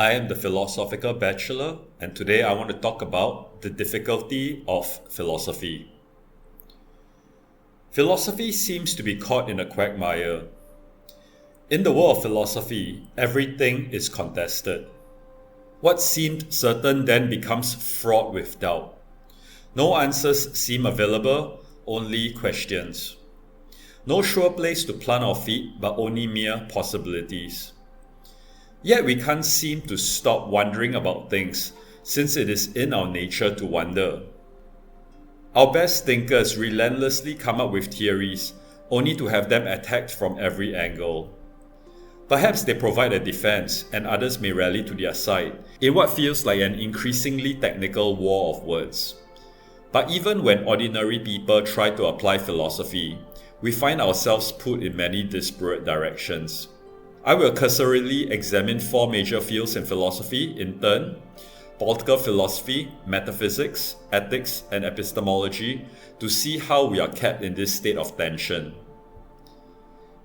I am the Philosophical Bachelor, and today I want to talk about the difficulty of philosophy. Philosophy seems to be caught in a quagmire. In the world of philosophy, everything is contested. What seemed certain then becomes fraught with doubt. No answers seem available, only questions. No sure place to plant our feet, but only mere possibilities. Yet we can't seem to stop wondering about things, since it is in our nature to wonder. Our best thinkers relentlessly come up with theories, only to have them attacked from every angle. Perhaps they provide a defense, and others may rally to their side, in what feels like an increasingly technical war of words. But even when ordinary people try to apply philosophy, we find ourselves put in many disparate directions. I will cursorily examine four major fields in philosophy in turn: political philosophy, metaphysics, ethics, and epistemology, to see how we are kept in this state of tension.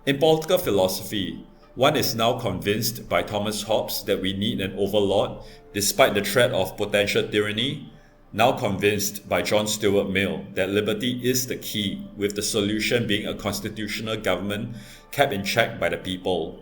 In political philosophy, one is now convinced by Thomas Hobbes that we need an overlord despite the threat of potential tyranny, now convinced by John Stuart Mill that liberty is the key, with the solution being a constitutional government kept in check by the people.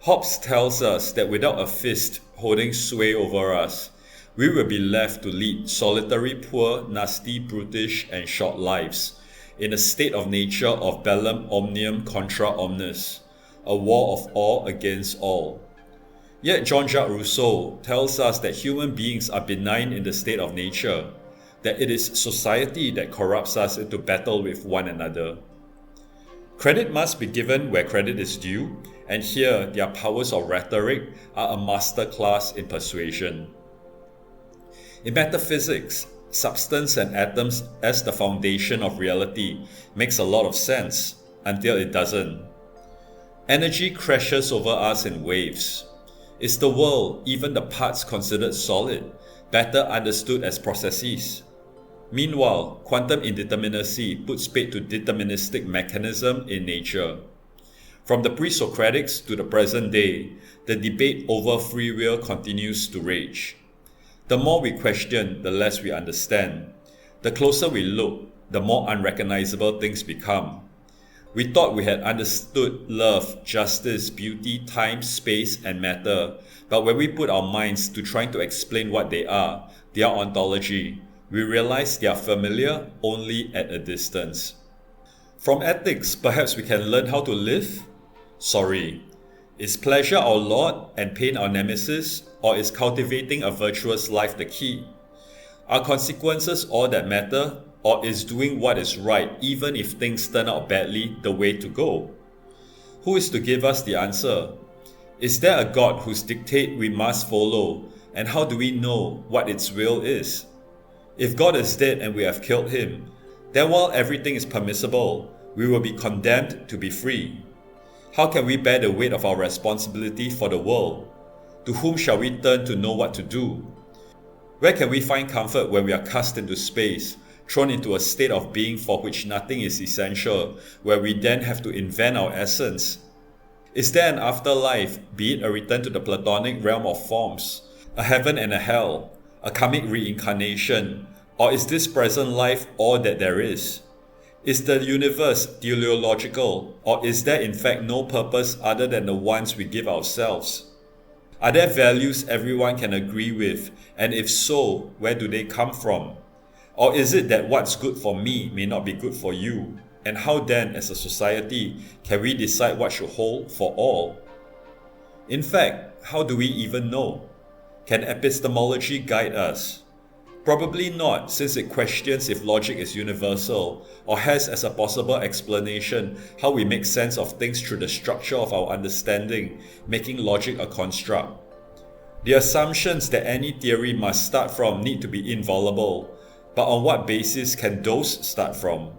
Hobbes tells us that without a fist holding sway over us, we will be left to lead solitary, poor, nasty, brutish, and short lives, in a state of nature of bellum omnium contra omnes, a war of all against all. Yet Jean-Jacques Rousseau tells us that human beings are benign in the state of nature, that it is society that corrupts us into battle with one another. Credit must be given where credit is due, and here their powers of rhetoric are a masterclass in persuasion. In metaphysics, substance and atoms as the foundation of reality makes a lot of sense, until it doesn't. Energy crashes over us in waves. Is the world, even the parts considered solid, better understood as processes? Meanwhile, quantum indeterminacy puts paid to deterministic mechanism in nature. From the pre-Socratics to the present day, the debate over free will continues to rage. The more we question, the less we understand. The closer we look, the more unrecognizable things become. We thought we had understood love, justice, beauty, time, space, and matter, but when we put our minds to trying to explain what they are, their ontology, we realize they are familiar only at a distance. From ethics, perhaps we can learn how to live? Sorry. Is pleasure our Lord and pain our nemesis, or is cultivating a virtuous life the key? Are consequences all that matter, or is doing what is right even if things turn out badly the way to go? Who is to give us the answer? Is there a God whose dictate we must follow, and how do we know what its will is? If God is dead and we have killed him, then while everything is permissible, we will be condemned to be free. How can we bear the weight of our responsibility for the world? To whom shall we turn to know what to do? Where can we find comfort when we are cast into space, thrown into a state of being for which nothing is essential, where we then have to invent our essence? Is there an afterlife, be it a return to the Platonic realm of forms, a heaven and a hell, a karmic reincarnation, or is this present life all that there is? Is the universe teleological, or is there in fact no purpose other than the ones we give ourselves? Are there values everyone can agree with, and if so, where do they come from? Or is it that what's good for me may not be good for you? And how then, as a society, can we decide what should hold for all? In fact, how do we even know? Can epistemology guide us? Probably not, since it questions if logic is universal, or has as a possible explanation how we make sense of things through the structure of our understanding, making logic a construct. The assumptions that any theory must start from need to be inviolable, but on what basis can those start from?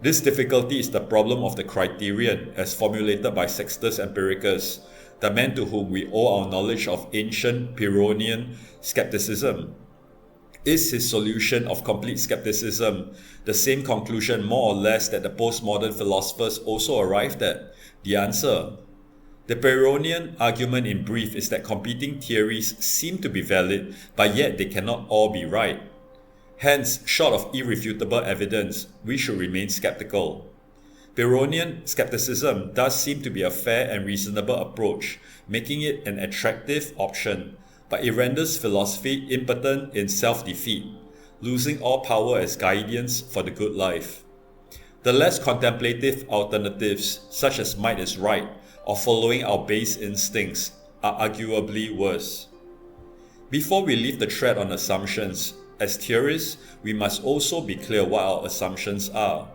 This difficulty is the problem of the criterion as formulated by Sextus Empiricus, the man to whom we owe our knowledge of ancient Pyrrhonian skepticism. Is his solution of complete skepticism the same conclusion more or less that the postmodern philosophers also arrived at? The answer: The Pyrrhonian argument in brief is that competing theories seem to be valid, but yet they cannot all be right. Hence, short of irrefutable evidence, we should remain skeptical. Pyrrhonian skepticism does seem to be a fair and reasonable approach, making it an attractive option, but it renders philosophy impotent in self-defeat, losing all power as guidance for the good life. The less contemplative alternatives, such as might is right or following our base instincts, are arguably worse. Before we leave the thread on assumptions, as theorists, we must also be clear what our assumptions are.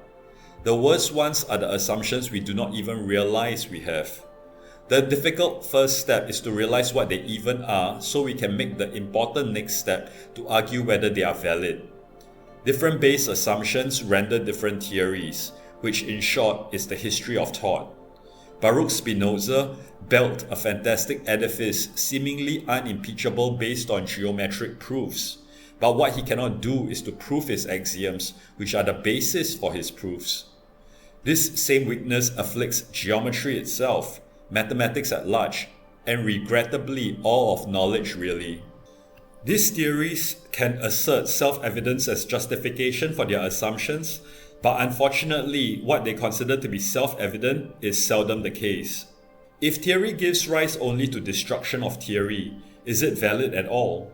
The worst ones are the assumptions we do not even realize we have. The difficult first step is to realize what they even are so we can make the important next step to argue whether they are valid. Different base assumptions render different theories, which in short is the history of thought. Baruch Spinoza built a fantastic edifice seemingly unimpeachable based on geometric proofs. But what he cannot do is to prove his axioms, which are the basis for his proofs. This same weakness afflicts geometry itself, mathematics at large, and regrettably all of knowledge really. These theories can assert self-evidence as justification for their assumptions, but unfortunately what they consider to be self-evident is seldom the case. If theory gives rise only to destruction of theory, is it valid at all?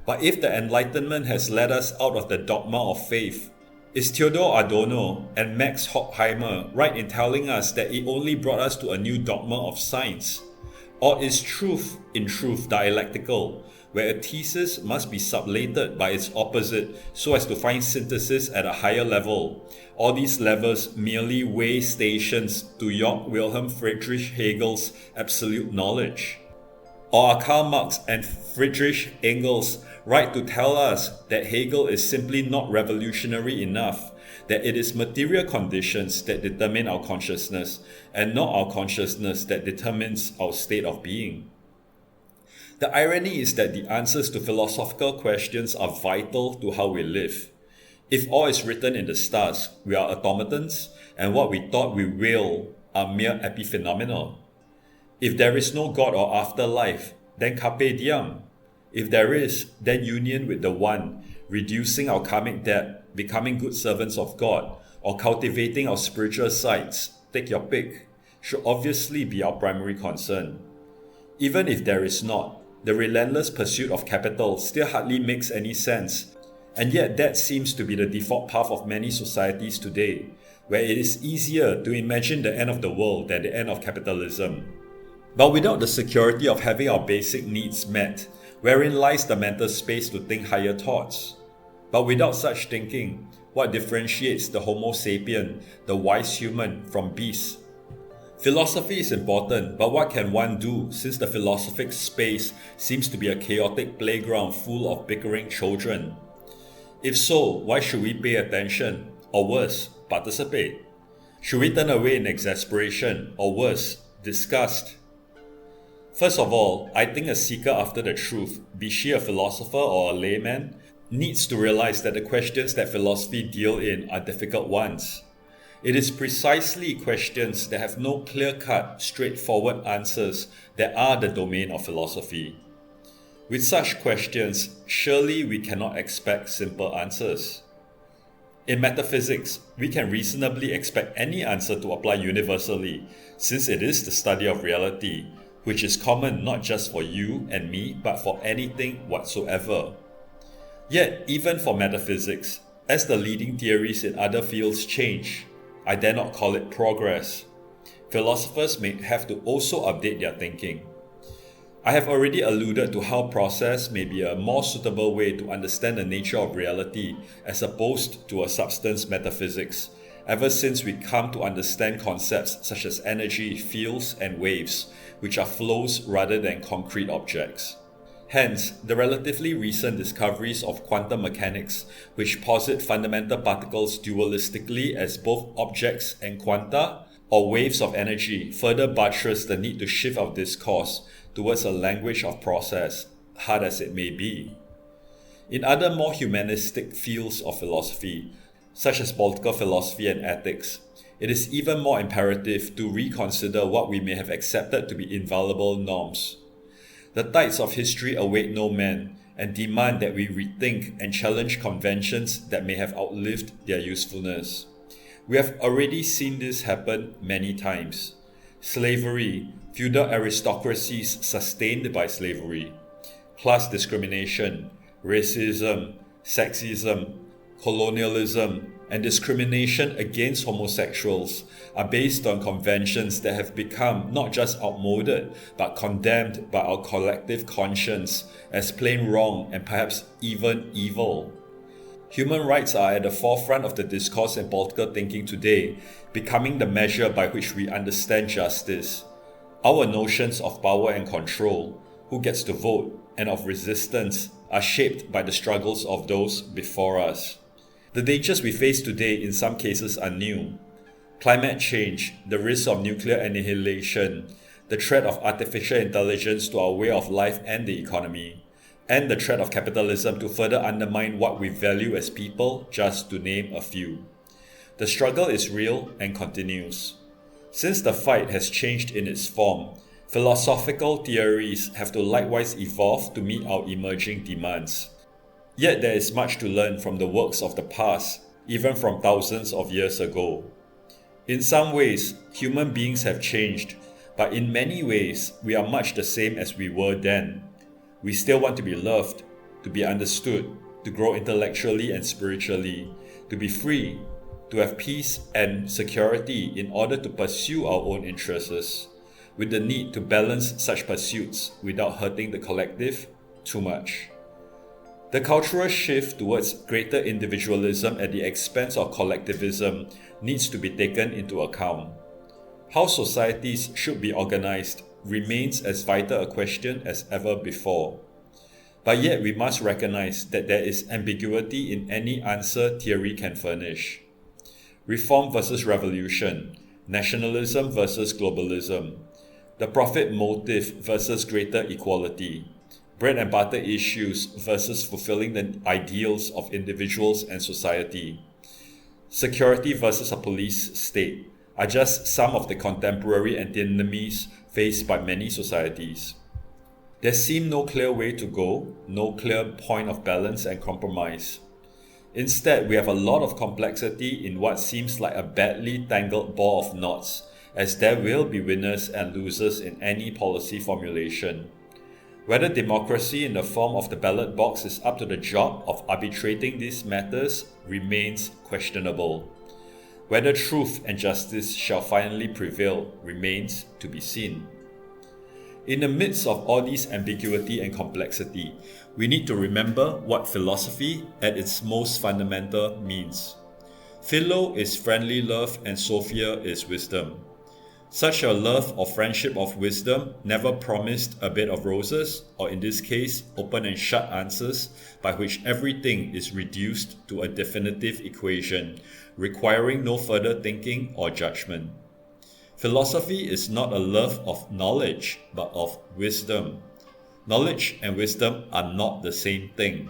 But if the Enlightenment has led us out of the dogma of faith, is Theodor Adorno and Max Horkheimer right in telling us that it only brought us to a new dogma of science? Or is truth in truth dialectical, where a thesis must be sublated by its opposite so as to find synthesis at a higher level? All these levels merely way stations to Georg Wilhelm Friedrich Hegel's absolute knowledge. Or are Karl Marx and Friedrich Engels right to tell us that Hegel is simply not revolutionary enough, that it is material conditions that determine our consciousness, and not our consciousness that determines our state of being? The irony is that the answers to philosophical questions are vital to how we live. If all is written in the stars, we are automatons, and what we thought we will are mere epiphenomena. If there is no God or afterlife, then carpe diem. If there is, then union with the One, reducing our karmic debt, becoming good servants of God, or cultivating our spiritual sides, take your pick, should obviously be our primary concern. Even if there is not, the relentless pursuit of capital still hardly makes any sense, and yet that seems to be the default path of many societies today, where it is easier to imagine the end of the world than the end of capitalism. But without the security of having our basic needs met, wherein lies the mental space to think higher thoughts? But without such thinking, what differentiates the Homo sapien, the wise human, from beasts? Philosophy is important, but what can one do since the philosophic space seems to be a chaotic playground full of bickering children? If so, why should we pay attention? Or worse, participate? Should we turn away in exasperation? Or worse, disgust? First of all, I think a seeker after the truth, be she a philosopher or a layman, needs to realize that the questions that philosophy deal in are difficult ones. It is precisely questions that have no clear-cut, straightforward answers that are the domain of philosophy. With such questions, surely we cannot expect simple answers. In metaphysics, we can reasonably expect any answer to apply universally, since it is the study of reality, which is common not just for you and me, but for anything whatsoever. Yet, even for metaphysics, as the leading theories in other fields change, I dare not call it progress, philosophers may have to also update their thinking. I have already alluded to how process may be a more suitable way to understand the nature of reality as opposed to a substance metaphysics, ever since we come to understand concepts such as energy, fields, and waves, which are flows rather than concrete objects. Hence, the relatively recent discoveries of quantum mechanics, which posit fundamental particles dualistically as both objects and quanta, or waves of energy, further buttress the need to shift our discourse towards a language of process, hard as it may be. In other more humanistic fields of philosophy, such as political philosophy and ethics, it is even more imperative to reconsider what we may have accepted to be infallible norms. The tides of history await no man and demand that we rethink and challenge conventions that may have outlived their usefulness. We have already seen this happen many times. Slavery, feudal aristocracies sustained by slavery, class discrimination, racism, sexism, colonialism, and discrimination against homosexuals are based on conventions that have become not just outmoded, but condemned by our collective conscience as plain wrong and perhaps even evil. Human rights are at the forefront of the discourse and political thinking today, becoming the measure by which we understand justice. Our notions of power and control, who gets to vote, and of resistance are shaped by the struggles of those before us. The dangers we face today in some cases are new. Climate change, the risk of nuclear annihilation, the threat of artificial intelligence to our way of life and the economy, and the threat of capitalism to further undermine what we value as people, just to name a few. The struggle is real and continues. Since the fight has changed in its form, philosophical theories have to likewise evolve to meet our emerging demands. Yet there is much to learn from the works of the past, even from thousands of years ago. In some ways, human beings have changed, but in many ways, we are much the same as we were then. We still want to be loved, to be understood, to grow intellectually and spiritually, to be free, to have peace and security in order to pursue our own interests, with the need to balance such pursuits without hurting the collective too much. The cultural shift towards greater individualism at the expense of collectivism needs to be taken into account. How societies should be organized remains as vital a question as ever before. But yet we must recognize that there is ambiguity in any answer theory can furnish. Reform versus revolution, nationalism versus globalism, the profit motive versus greater equality, bread and butter issues versus fulfilling the ideals of individuals and society, security versus a police state are just some of the contemporary antinomies faced by many societies. There seems no clear way to go, no clear point of balance and compromise. Instead, we have a lot of complexity in what seems like a badly tangled ball of knots, as there will be winners and losers in any policy formulation. Whether democracy in the form of the ballot box is up to the job of arbitrating these matters remains questionable. Whether truth and justice shall finally prevail remains to be seen. In the midst of all this ambiguity and complexity, we need to remember what philosophy at its most fundamental means. Philo is friendly love and Sophia is wisdom. Such a love or friendship of wisdom never promised a bed of roses, or in this case, open and shut answers by which everything is reduced to a definitive equation, requiring no further thinking or judgment. Philosophy is not a love of knowledge, but of wisdom. Knowledge and wisdom are not the same thing.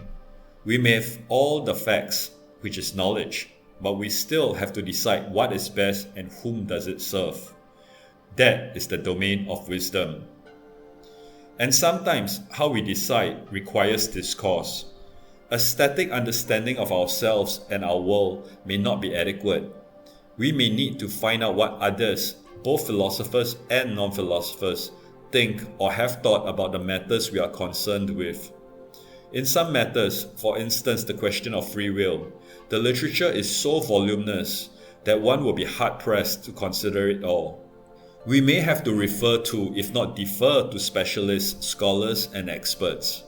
We may have all the facts, which is knowledge, but we still have to decide what is best and whom does it serve. That is the domain of wisdom. And sometimes how we decide requires discourse. A static understanding of ourselves and our world may not be adequate. We may need to find out what others, both philosophers and non-philosophers, think or have thought about the matters we are concerned with. In some matters, for instance the question of free will, the literature is so voluminous that one will be hard-pressed to consider it all. We may have to refer to, if not defer to, specialists, scholars, and experts.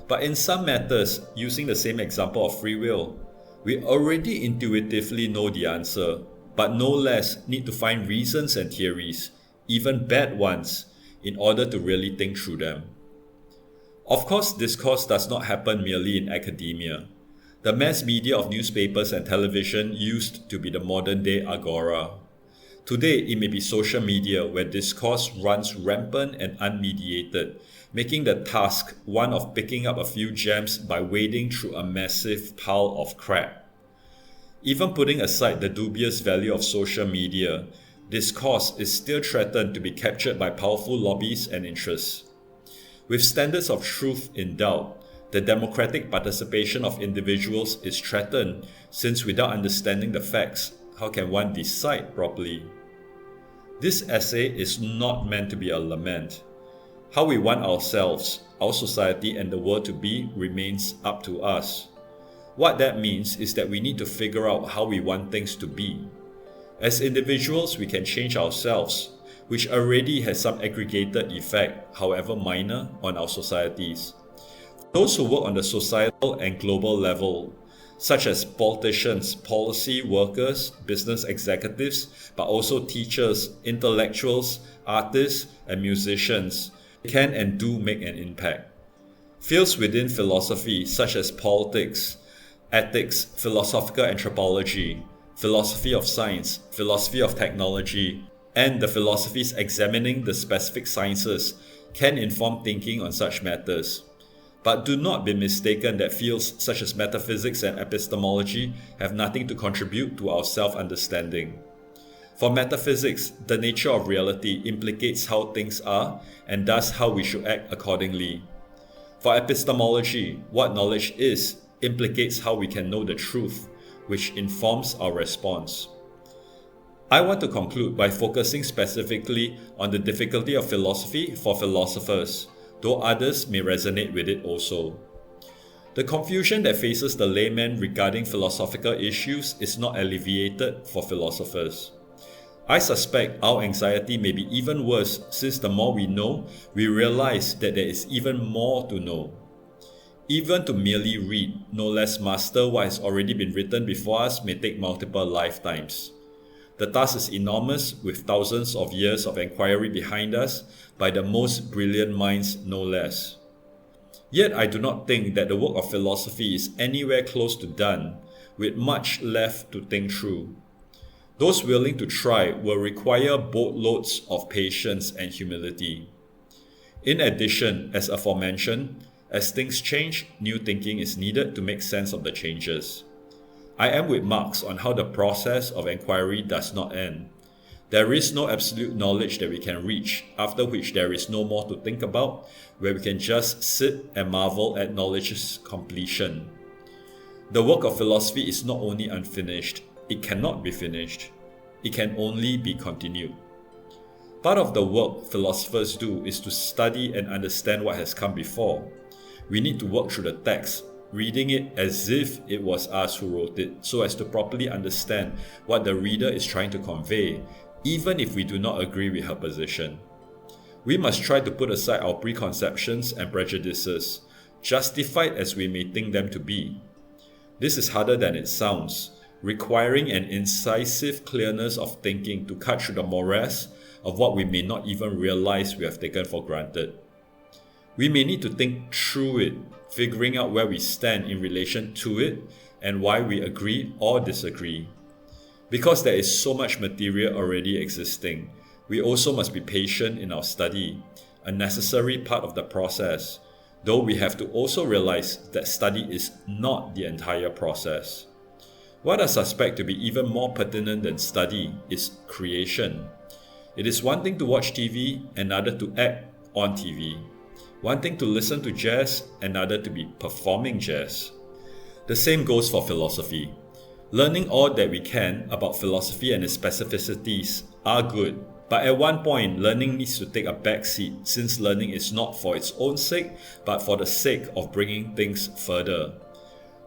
But in some matters, using the same example of free will, we already intuitively know the answer, but no less need to find reasons and theories, even bad ones, in order to really think through them. Of course, discourse does not happen merely in academia. The mass media of newspapers and television used to be the modern-day agora. Today, it may be social media where discourse runs rampant and unmediated, making the task one of picking up a few gems by wading through a massive pile of crap. Even putting aside the dubious value of social media, discourse is still threatened to be captured by powerful lobbies and interests. With standards of truth in doubt, the democratic participation of individuals is threatened, since without understanding the facts, how can one decide properly? This essay is not meant to be a lament. How we want ourselves, our society, and the world to be remains up to us. What that means is that we need to figure out how we want things to be. As individuals, we can change ourselves, which already has some aggregated effect, however minor, on our societies. Those who work on the societal and global level, such as politicians, policy workers, business executives, but also teachers, intellectuals, artists, and musicians, can and do make an impact. Fields within philosophy, such as politics, ethics, philosophical anthropology, philosophy of science, philosophy of technology, and the philosophies examining the specific sciences, can inform thinking on such matters. But do not be mistaken that fields such as metaphysics and epistemology have nothing to contribute to our self-understanding. For metaphysics, the nature of reality implicates how things are and thus how we should act accordingly. For epistemology, what knowledge is implicates how we can know the truth, which informs our response. I want to conclude by focusing specifically on the difficulty of philosophy for philosophers, though others may resonate with it also. The confusion that faces the layman regarding philosophical issues is not alleviated for philosophers. I suspect our anxiety may be even worse, since the more we know, we realize that there is even more to know. Even to merely read, no less master what has already been written before us, may take multiple lifetimes. The task is enormous, with thousands of years of inquiry behind us by the most brilliant minds, no less. Yet I do not think that the work of philosophy is anywhere close to done, with much left to think through. Those willing to try will require boatloads of patience and humility. In addition, as aforementioned, as things change, new thinking is needed to make sense of the changes. I am with Marx on how the process of inquiry does not end. There is no absolute knowledge that we can reach, after which there is no more to think about, where we can just sit and marvel at knowledge's completion. The work of philosophy is not only unfinished, it cannot be finished. It can only be continued. Part of the work philosophers do is to study and understand what has come before. We need to work through the text, reading it as if it was us who wrote it, so as to properly understand what the reader is trying to convey, even if we do not agree with her position. We must try to put aside our preconceptions and prejudices, justified as we may think them to be. This is harder than it sounds, requiring an incisive clearness of thinking to cut through the morass of what we may not even realize we have taken for granted. We may need to think through it, figuring out where we stand in relation to it and why we agree or disagree. Because there is so much material already existing, we also must be patient in our study, a necessary part of the process, though we have to also realize that study is not the entire process. What I suspect to be even more pertinent than study is creation. It is one thing to watch TV, another to act on TV. One thing to listen to jazz, another to be performing jazz. The same goes for philosophy. Learning all that we can about philosophy and its specificities are good, but at one point, learning needs to take a backseat, since learning is not for its own sake, but for the sake of bringing things further.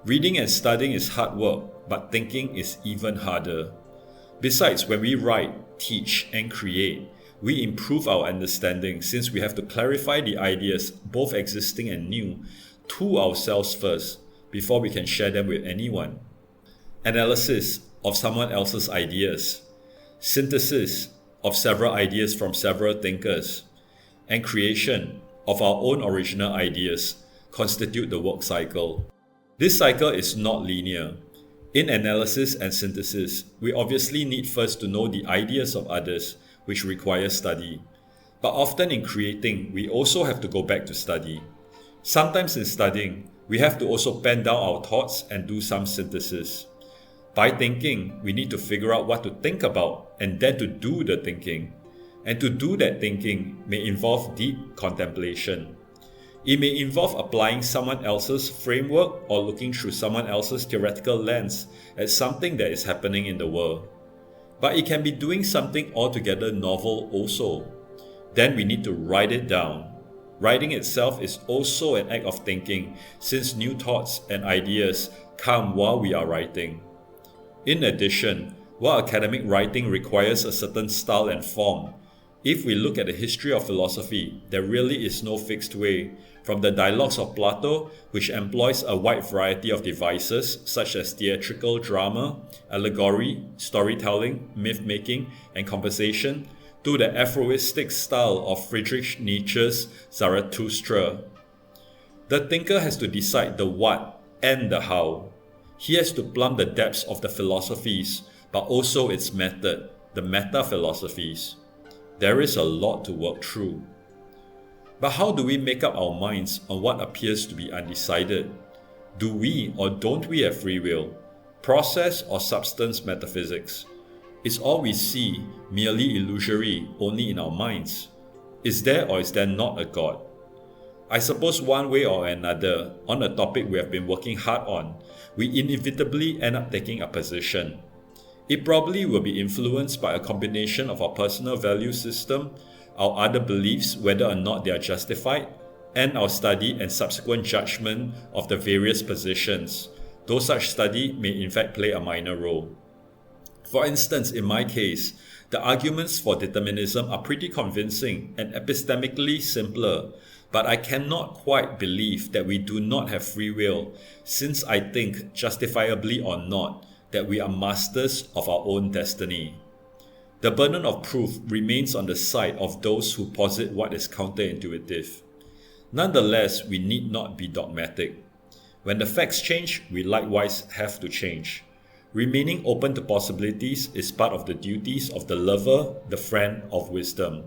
Reading and studying is hard work, but thinking is even harder. Besides, when we write, teach, and create, we improve our understanding, since we have to clarify the ideas, both existing and new, to ourselves first, before we can share them with anyone. Analysis of someone else's ideas, synthesis of several ideas from several thinkers, and creation of our own original ideas constitute the work cycle. This cycle is not linear. In analysis and synthesis, we obviously need first to know the ideas of others, which requires study. But often in creating, we also have to go back to study. Sometimes in studying, we have to also pen down our thoughts and do some synthesis. By thinking, we need to figure out what to think about and then to do the thinking. And to do that thinking may involve deep contemplation. It may involve applying someone else's framework or looking through someone else's theoretical lens at something that is happening in the world. But it can be doing something altogether novel also. Then we need to write it down. Writing itself is also an act of thinking, since new thoughts and ideas come while we are writing. In addition, while academic writing requires a certain style and form, if we look at the history of philosophy, there really is no fixed way. From the dialogues of Plato, which employs a wide variety of devices such as theatrical drama, allegory, storytelling, myth-making, and conversation, to the aphoristic style of Friedrich Nietzsche's Zarathustra. The thinker has to decide the what and the how. He has to plumb the depths of the philosophies, but also its method, the meta-philosophies. There is a lot to work through. But how do we make up our minds on what appears to be undecided? Do we or don't we have free will? Process or substance metaphysics? Is all we see merely illusory only in our minds? Is there or is there not a God? I suppose one way or another, on a topic we have been working hard on, we inevitably end up taking a position. It probably will be influenced by a combination of our personal value system, our other beliefs, whether or not they are justified, and our study and subsequent judgment of the various positions, though such study may in fact play a minor role. For instance, in my case, the arguments for determinism are pretty convincing and epistemically simpler, but I cannot quite believe that we do not have free will, since I think, justifiably or not, that we are masters of our own destiny. The burden of proof remains on the side of those who posit what is counterintuitive. Nonetheless, we need not be dogmatic. When the facts change, we likewise have to change. Remaining open to possibilities is part of the duties of the lover, the friend of wisdom.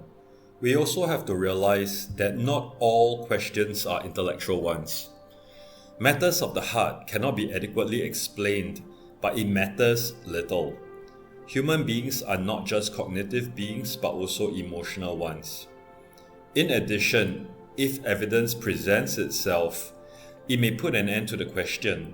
We also have to realize that not all questions are intellectual ones. Matters of the heart cannot be adequately explained, but it matters little. Human beings are not just cognitive beings but also emotional ones. In addition, if evidence presents itself, it may put an end to the question.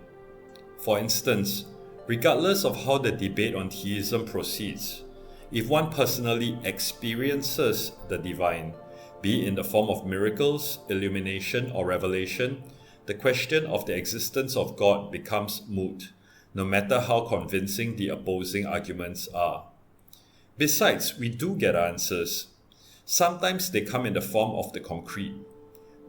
For instance, regardless of how the debate on theism proceeds, if one personally experiences the divine, be it in the form of miracles, illumination, or revelation, the question of the existence of God becomes moot, no matter how convincing the opposing arguments are. Besides, we do get answers. Sometimes they come in the form of the concrete.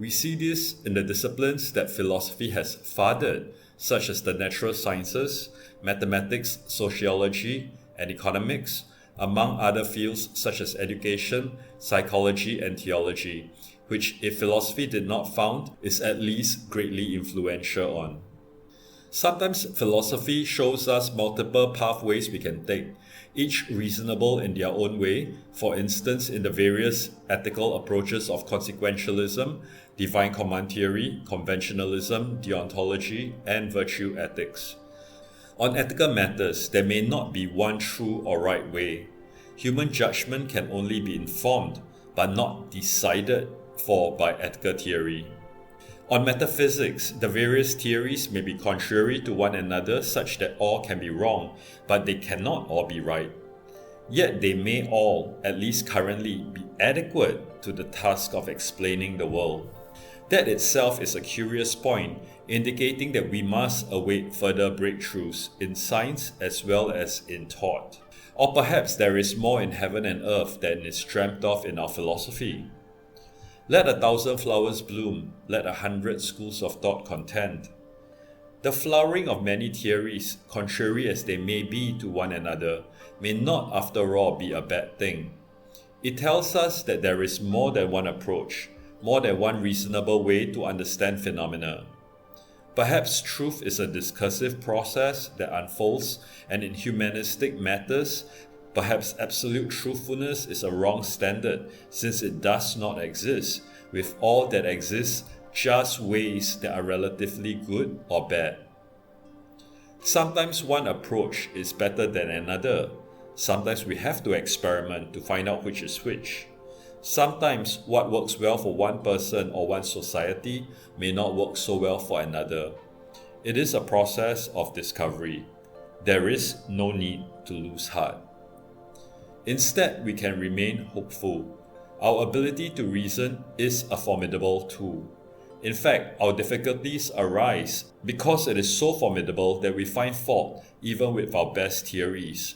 We see this in the disciplines that philosophy has fathered, such as the natural sciences, mathematics, sociology, and economics, among other fields such as education, psychology, and theology, which, if philosophy did not found, is at least greatly influential on. Sometimes philosophy shows us multiple pathways we can take, each reasonable in their own way, for instance in the various ethical approaches of consequentialism, divine command theory, conventionalism, deontology, and virtue ethics. On ethical matters, there may not be one true or right way. Human judgment can only be informed, but not decided for by ethical theory. On metaphysics, the various theories may be contrary to one another such that all can be wrong, but they cannot all be right. Yet they may all, at least currently, be adequate to the task of explaining the world. That itself is a curious point, indicating that we must await further breakthroughs in science as well as in thought. Or perhaps there is more in heaven and earth than is dreamt of in our philosophy. Let 1,000 flowers bloom, let 100 schools of thought contend. The flowering of many theories, contrary as they may be to one another, may not after all be a bad thing. It tells us that there is more than one approach, more than one reasonable way to understand phenomena. Perhaps truth is a discursive process that unfolds, and in humanistic matters, perhaps absolute truthfulness is a wrong standard, since it does not exist, with all that exists just ways that are relatively good or bad. Sometimes one approach is better than another. Sometimes we have to experiment to find out which is which. Sometimes what works well for one person or one society may not work so well for another. It is a process of discovery. There is no need to lose heart. Instead, we can remain hopeful. Our ability to reason is a formidable tool. In fact, our difficulties arise because it is so formidable that we find fault even with our best theories.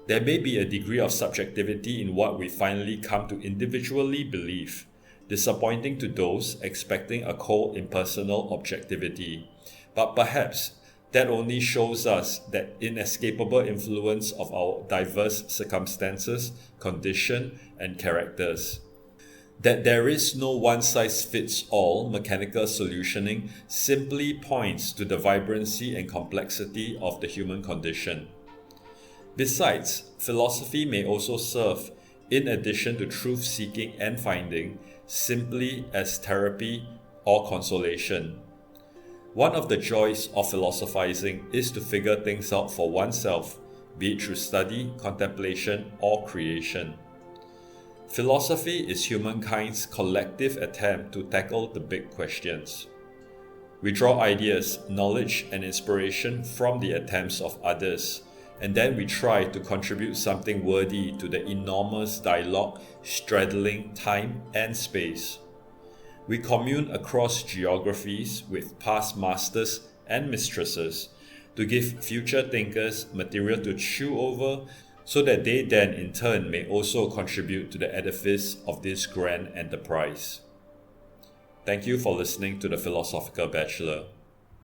There may be a degree of subjectivity in what we finally come to individually believe, disappointing to those expecting a cold impersonal objectivity. But perhaps that only shows us the inescapable influence of our diverse circumstances, condition, and characters. That there is no one-size-fits-all mechanical solutioning simply points to the vibrancy and complexity of the human condition. Besides, philosophy may also serve, in addition to truth-seeking and finding, simply as therapy or consolation. One of the joys of philosophizing is to figure things out for oneself, be it through study, contemplation, or creation. Philosophy is humankind's collective attempt to tackle the big questions. We draw ideas, knowledge, and inspiration from the attempts of others, and then we try to contribute something worthy to the enormous dialogue straddling time and space. We commune across geographies with past masters and mistresses to give future thinkers material to chew over so that they then in turn may also contribute to the edifice of this grand enterprise. Thank you for listening to the Philosophical Bachelor.